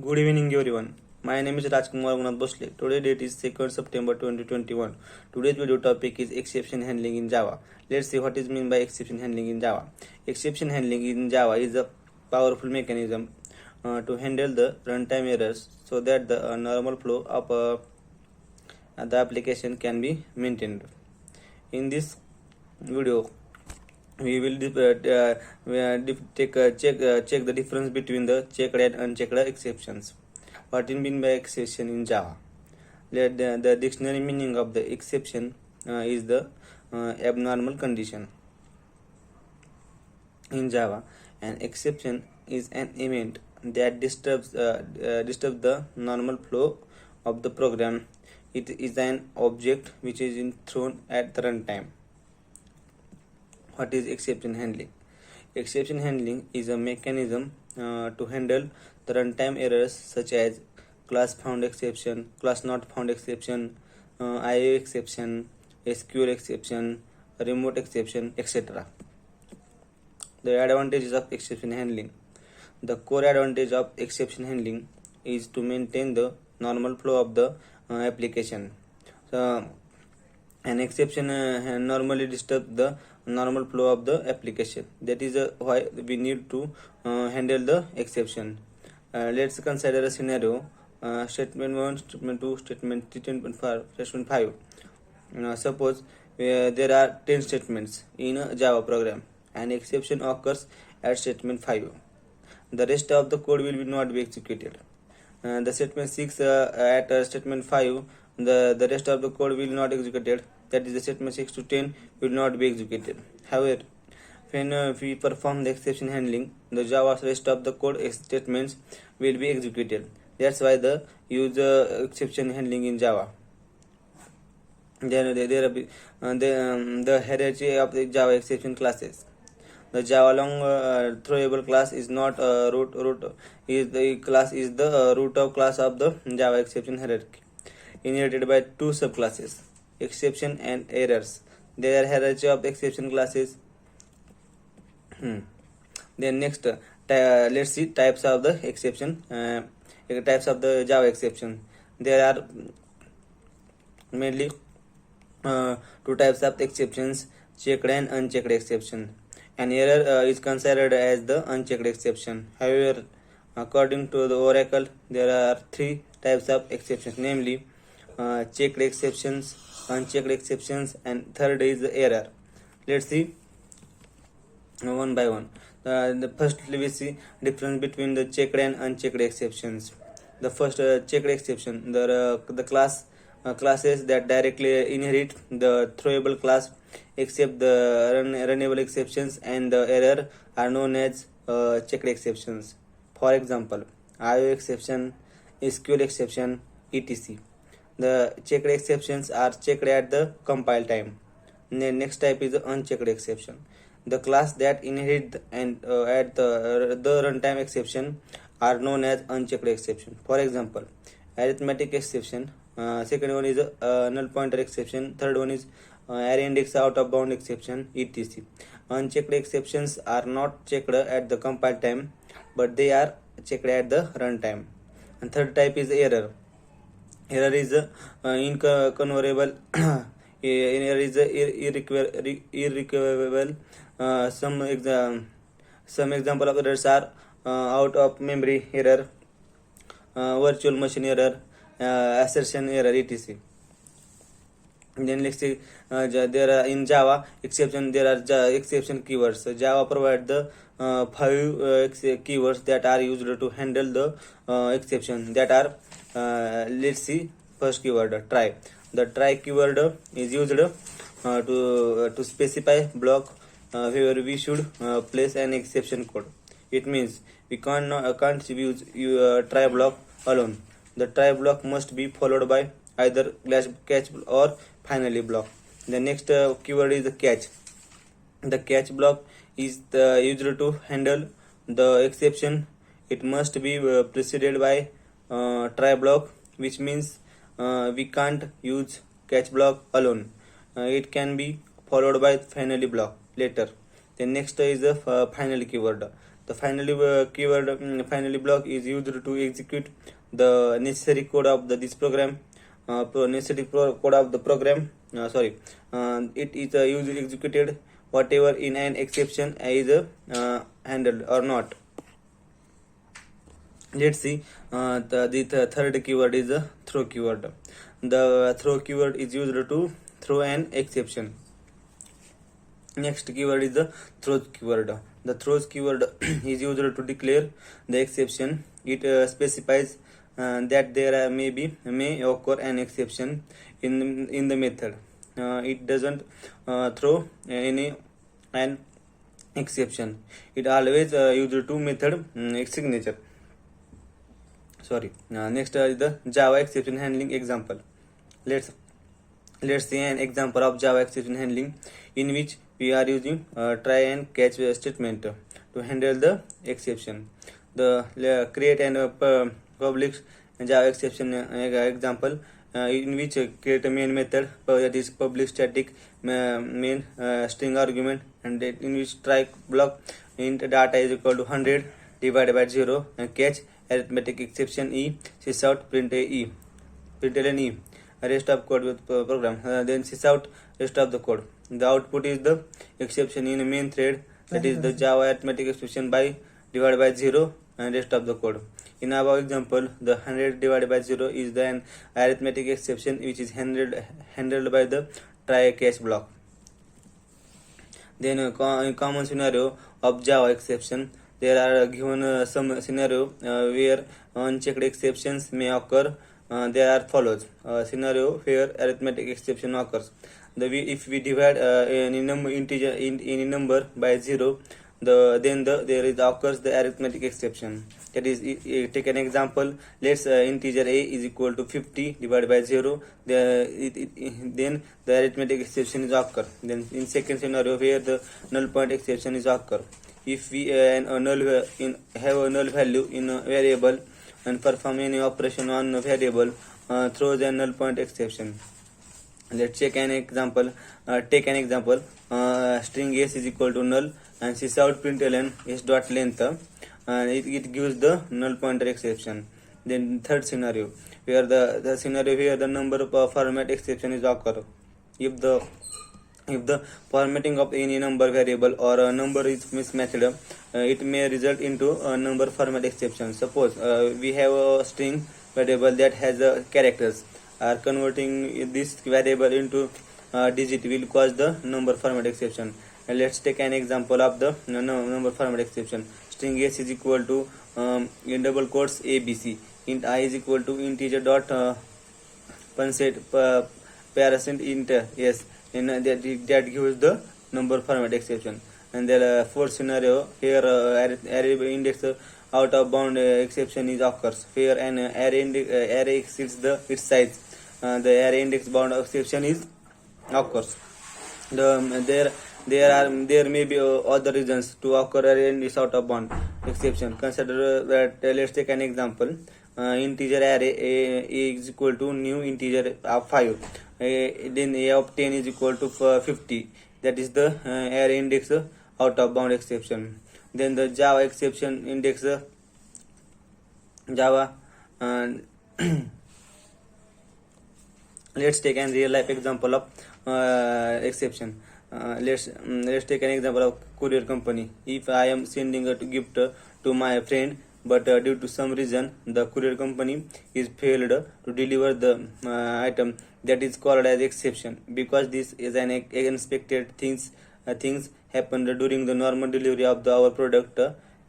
Good evening, everyone. My name is Rajkumar Gunath Bosle. Today date is 2nd September 2021. Today's video topic is exception handling in Java. Let's see what is meant by exception handling in Java. Exception handling in Java is a powerful mechanism to handle the runtime errors so that the normal flow of the application can be maintained. In this video, we will check the difference between the checked and unchecked exceptions. What is mean by exception in Java? The dictionary meaning of the exception is the abnormal condition. In Java, an exception is an event that disturbs the normal flow of the program. It is an object which is thrown at the runtime. What is exception handling? Exception handling is a mechanism to handle the runtime errors such as class found exception, class not found exception, IO exception, SQL exception, remote exception, etc. The advantages of exception handling. The core advantage of exception handling is to maintain the normal flow of the application. So, an exception normally disturbs the normal flow of the application. That is why we need to handle the exception. Let's consider a scenario. Statement 1, statement 2, statement 3, statement 5. Suppose there are 10 statements in a Java program. An exception occurs at statement 5. The rest of the code will not be executed. The statement 6 at statement 5, the rest of the code will not executed. That is, the statement 6 to 10 will not be executed. However, when we perform the exception handling, the Java's rest of the code statements will be executed. That's why the use exception handling in Java. Then the hierarchy of the Java exception classes. The Java long throwable class is not root is the class is the root of class of the Java exception hierarchy, inherited by two subclasses, exception and errors. There are hierarchy of exception classes. Then next, let's see types of the exception. Types of the Java exception. There are mainly two types of exceptions: checked and unchecked exception. An error is considered as the unchecked exception. However, according to the Oracle, there are three types of exceptions, namely checked exceptions, unchecked exceptions, and third is the error. Let's see one by one. The first we see difference between the checked and unchecked exceptions. The first checked exception, the classes that directly inherit the throwable class except the runnable exceptions and the error are known as checked exceptions. For example, IO exception, SQL exception, etc. The checked exceptions are checked at the compile time. The next type is the unchecked exception. The class that inherit and at the runtime exception are known as unchecked exception. For example, arithmetic exception. Second one is null pointer exception. Third one is array index out of bound exception, etc. Unchecked exceptions are not checked at the compile time, but they are checked at the runtime. And third type is error. Error is inconvertible. Error is irrecoverable. Some example of errors are out of memory error, virtual machine error, assertion error, etc. Then let's see, there are in Java exception. There are exception keywords. So Java provides the 5 keywords that are used to handle the exception. That are let's see, first keyword try. The try keyword is used to specify block where we should place an exception code. It means we can't use try block alone. The try block must be followed by either catch or finally block. The next keyword is the catch. The catch block is used to handle the exception. It must be preceded by try block, which means we can't use catch block alone. It can be followed by finally block later. The next is the final keyword. The finally block is used to execute the necessary code of this program. Code of the program. It is used executed whatever in an exception is handled or not. Let's see. The third keyword is the throw keyword. The throw keyword is used to throw an exception. Next keyword is the throws keyword. The throws keyword is used to declare the exception. It specifies that there may occur an exception in the method. It doesn't throw an exception. It always used to method signature. Next is the Java exception handling example. Let's see an example of Java exception handling in which we are using try and catch statement to handle the exception. The create and publish Java exception example in which create a main method that is publish static main string argument, and in which try block int data is equal to 100 divided by 0 and catch arithmetic exception e sysout print e println e rest of code with program, then sysout rest of the code. The output is the exception in main thread, that is the Java arithmetic exception by divided by 0 and rest of the code. In our example, the 100 divided by 0 is an arithmetic exception which is handled by the try catch block. Then in common scenario of Java exception, there are given some scenario where unchecked exceptions may occur. There are follows scenario where arithmetic exception occurs. If we divide any number by 0, then there occurs the arithmetic exception. That is, take an example. Let's integer a is equal to 50 divided by 0. Then the arithmetic exception is occur. Then in second scenario where the null point exception is occur, if we have a null value in a variable and perform any operation on a variable, throws a null point exception. Let's take an example. String s is equal to null and sysout println s dot length. It gives the null pointer exception. Then third scenario where the scenario where the number of format exception is occur. If the formatting of any number variable or a number is mismatched, it may result into a number format exception. Suppose we have a string variable that has characters. Converting this variable into digit will cause the number format exception. Let's take an example of the number format exception. String s is equal to in double quotes abc. Int I is equal to integer dot percent int s. And that gives the number format exception. And the fourth scenario here array index out of bound exception is occurs where an array exceeds its size. The array index bound exception is occurs. There may be other reasons to occur array index out of bound exception. Consider that let's take an example. Integer array a is equal to new integer of 5. Then a of 10 is equal to 50. That is the array index out of bound exception. Then the Java exception index Java. Let's take an real life example of exception. Let's take an example of courier company. If I am sending a gift to my friend, but due to some reason the courier company is failed to deliver the item, that is called as exception, because this is an unexpected things happen during the normal delivery of our product.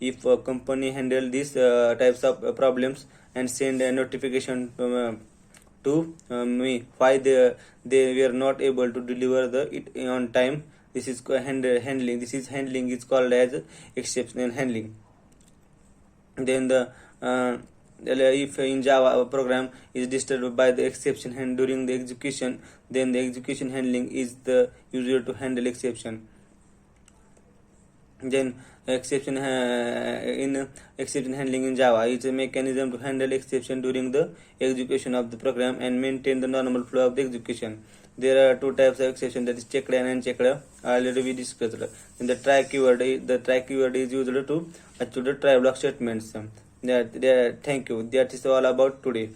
If a company handle these types of problems and send a notification to me why they were not able to deliver it on time, this is handling is called as exceptional handling. Then if in Java program is disturbed by the exception and during the execution, then the execution handling is the user to handle exception. Then exception in exception handling in Java is a mechanism to handle exception during the execution of the program and maintain the normal flow of the execution. There are two types of exception, that is checked and unchecked. Already we discussed. In the try keyword, the try keyword is used to achieve the try block statements. Thank you. That is all about today.